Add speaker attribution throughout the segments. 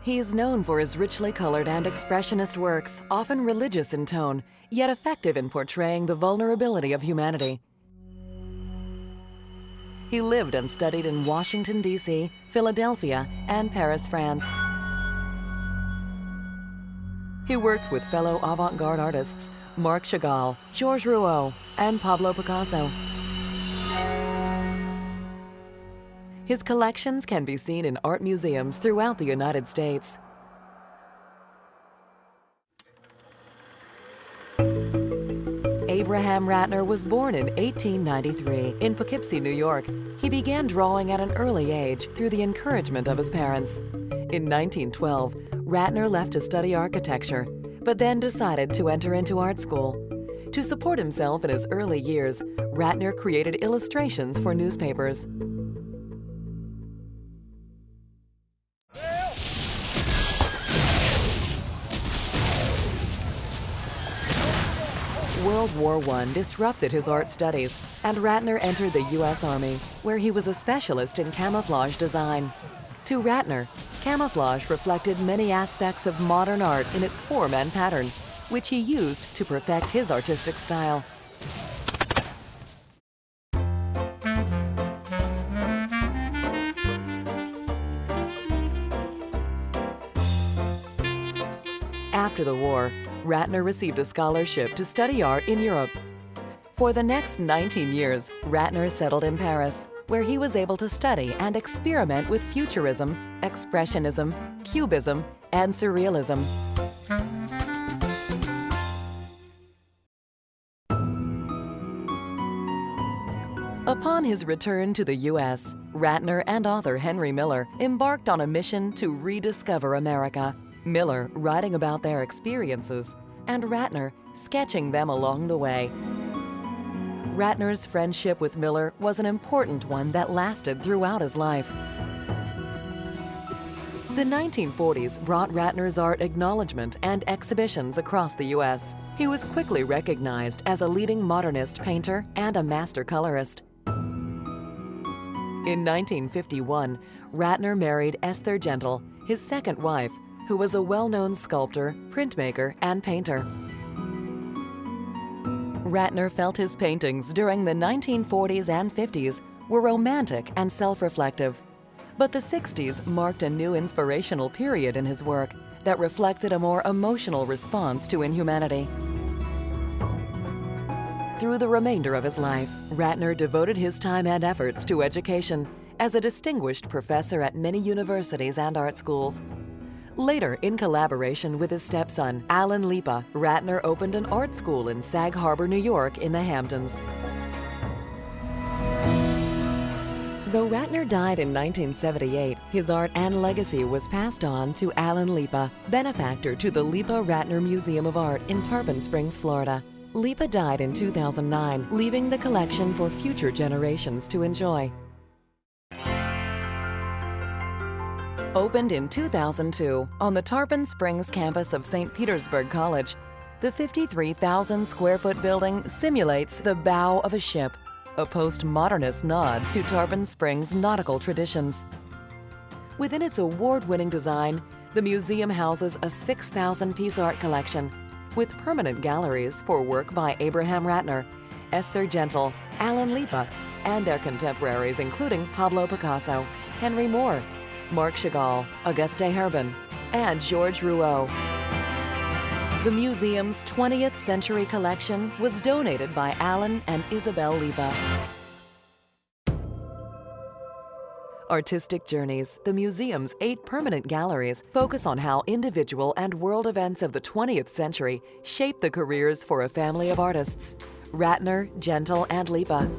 Speaker 1: He is known for his richly colored and expressionist works, often religious in tone, yet effective in portraying the vulnerability of humanity. He lived and studied in Washington, D.C., Philadelphia, and Paris, France. He worked with fellow avant-garde artists Marc Chagall, Georges Rouault, and Pablo Picasso. His collections can be seen in art museums throughout the United States. Abraham Ratner was born in 1893 in Poughkeepsie, New York. He began drawing at an early age through the encouragement of his parents. In 1912, Ratner left to study architecture, but then decided to enter into art school. To support himself in his early years, Ratner created illustrations for newspapers. World War I disrupted his art studies, and Ratner entered the U.S. Army, where he was a specialist in camouflage design. To Ratner, camouflage reflected many aspects of modern art in its form and pattern, which he used to perfect his artistic style. After the war, Ratner received a scholarship to study art in Europe. For the next 19 years, Ratner settled in Paris, where he was able to study and experiment with Futurism, Expressionism, Cubism, and Surrealism. Upon his return to the U.S., Ratner and author Henry Miller embarked on a mission to rediscover America. Miller writing about their experiences, and Ratner sketching them along the way. Ratner's friendship with Miller was an important one that lasted throughout his life. The 1940s brought Ratner's art acknowledgement and exhibitions across the U.S. He was quickly recognized as a leading modernist painter and a master colorist. In 1951, Ratner married Esther Gentle, his second wife, who was a well-known sculptor, printmaker, and painter. Ratner felt his paintings during the 1940s and 50s were romantic and self-reflective. But the 60s marked a new inspirational period in his work that reflected a more emotional response to inhumanity. Through the remainder of his life, Ratner devoted his time and efforts to education as a distinguished professor at many universities and art schools. Later, in collaboration with his stepson, Alan Leepa, Ratner opened an art school in Sag Harbor, New York, in the Hamptons. Though Ratner died in 1978, his art and legacy was passed on to Alan Leepa, benefactor to the Leepa-Rattner Museum of Art in Tarpon Springs, Florida. Leepa died in 2009, leaving the collection for future generations to enjoy. Opened in 2002 on the Tarpon Springs campus of St. Petersburg College, the 53,000-square-foot building simulates the bow of a ship, a postmodernist nod to Tarpon Springs' nautical traditions. Within its award-winning design, the museum houses a 6,000-piece art collection, with permanent galleries for work by Abraham Ratner, Esther Gentle, Alan Leepa, and their contemporaries including Pablo Picasso, Henry Moore, Marc Chagall, Auguste Herbin, and Georges Rouault. The museum's 20th century collection was donated by Alan and Isabel Leepa. Artistic Journeys, the museum's 8 permanent galleries, focus on how individual and world events of the 20th century shaped the careers for a family of artists, Ratner, Gentle, and Leepa.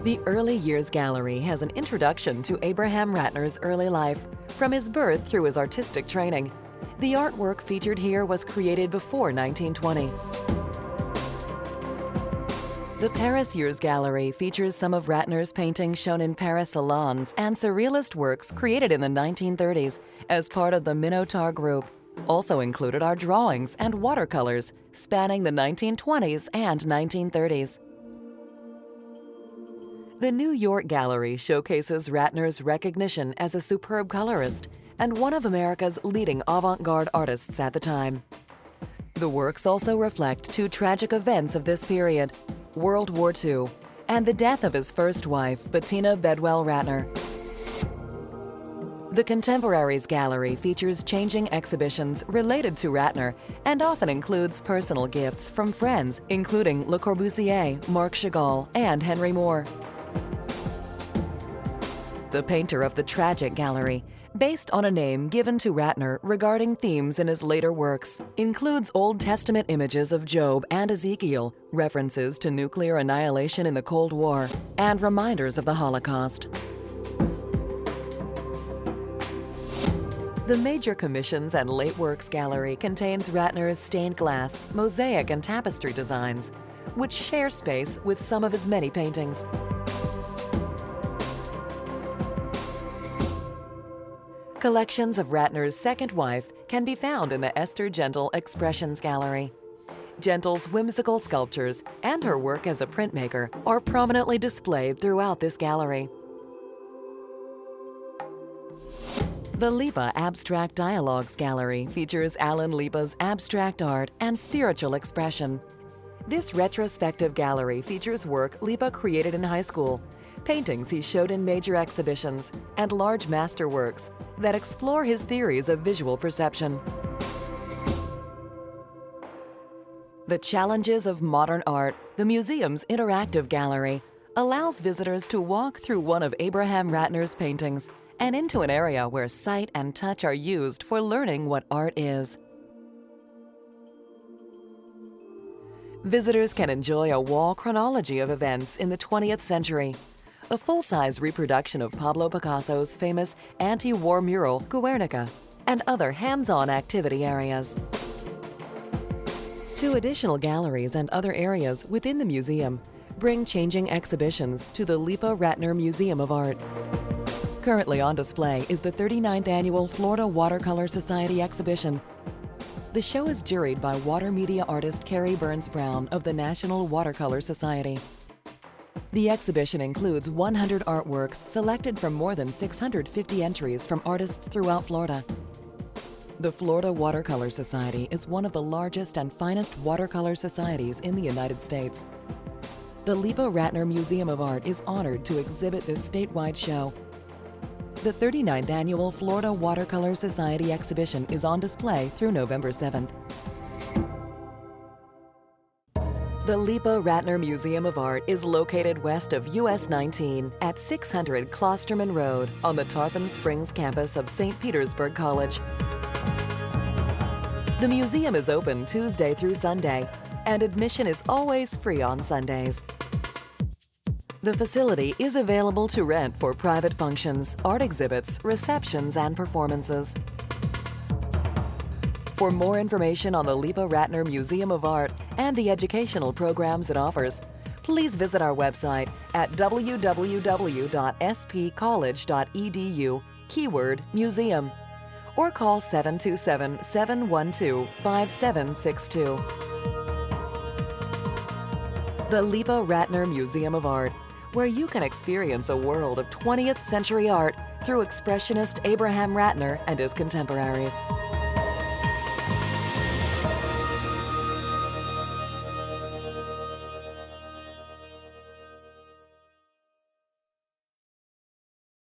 Speaker 1: The Early Years Gallery has an introduction to Abraham Ratner's early life, from his birth through his artistic training. The artwork featured here was created before 1920. The Paris Years Gallery features some of Ratner's paintings shown in Paris salons and surrealist works created in the 1930s as part of the Minotaur Group. Also included are drawings and watercolors spanning the 1920s and 1930s. The New York Gallery showcases Ratner's recognition as a superb colorist and one of America's leading avant-garde artists at the time. The works also reflect two tragic events of this period, World War II and the death of his first wife, Bettina Bedwell Ratner. The Contemporaries Gallery features changing exhibitions related to Ratner and often includes personal gifts from friends, including Le Corbusier, Marc Chagall, and Henry Moore. The Painter of the Tragic Gallery, based on a name given to Ratner regarding themes in his later works, includes Old Testament images of Job and Ezekiel, references to nuclear annihilation in the Cold War, and reminders of the Holocaust. The Major Commissions and Late Works Gallery contains Ratner's stained glass, mosaic, and tapestry designs, which share space with some of his many paintings. Collections of Ratner's second wife can be found in the Esther Gentle Expressions Gallery. Gentle's whimsical sculptures and her work as a printmaker are prominently displayed throughout this gallery. The Leepa Abstract Dialogues Gallery features Alan Leepa's abstract art and spiritual expression. This retrospective gallery features work Leepa created in high school, paintings he showed in major exhibitions, and large masterworks that explore his theories of visual perception. The Challenges of Modern Art, the museum's interactive gallery, allows visitors to walk through one of Abraham Ratner's paintings and into an area where sight and touch are used for learning what art is. Visitors can enjoy a wall chronology of events in the 20th century, a full-size reproduction of Pablo Picasso's famous anti-war mural, Guernica, and other hands-on activity areas. Two additional galleries and other areas within the museum bring changing exhibitions to the Leepa-Rattner Museum of Art. Currently on display is the 39th Annual Florida Watercolor Society exhibition. The show is juried by water media artist Carrie Burns Brown of the National Watercolor Society. The exhibition includes 100 artworks selected from more than 650 entries from artists throughout Florida. The Florida Watercolor Society is one of the largest and finest watercolor societies in the United States. The Leepa-Rattner Museum of Art is honored to exhibit this statewide show. The 39th Annual Florida Watercolor Society exhibition is on display through November 7th. The Leepa-Rattner Museum of Art is located west of US 19 at 600 Klosterman Road on the Tarpon Springs campus of St. Petersburg College. The museum is open Tuesday through Sunday, and admission is always free on Sundays. The facility is available to rent for private functions, art exhibits, receptions, and performances. For more information on the Leepa-Rattner Museum of Art and the educational programs it offers, please visit our website at www.spcollege.edu, keyword museum, or call 727-712-5762. The Leepa-Rattner Museum of Art, where you can experience a world of 20th century art through expressionist Abraham Ratner and his contemporaries.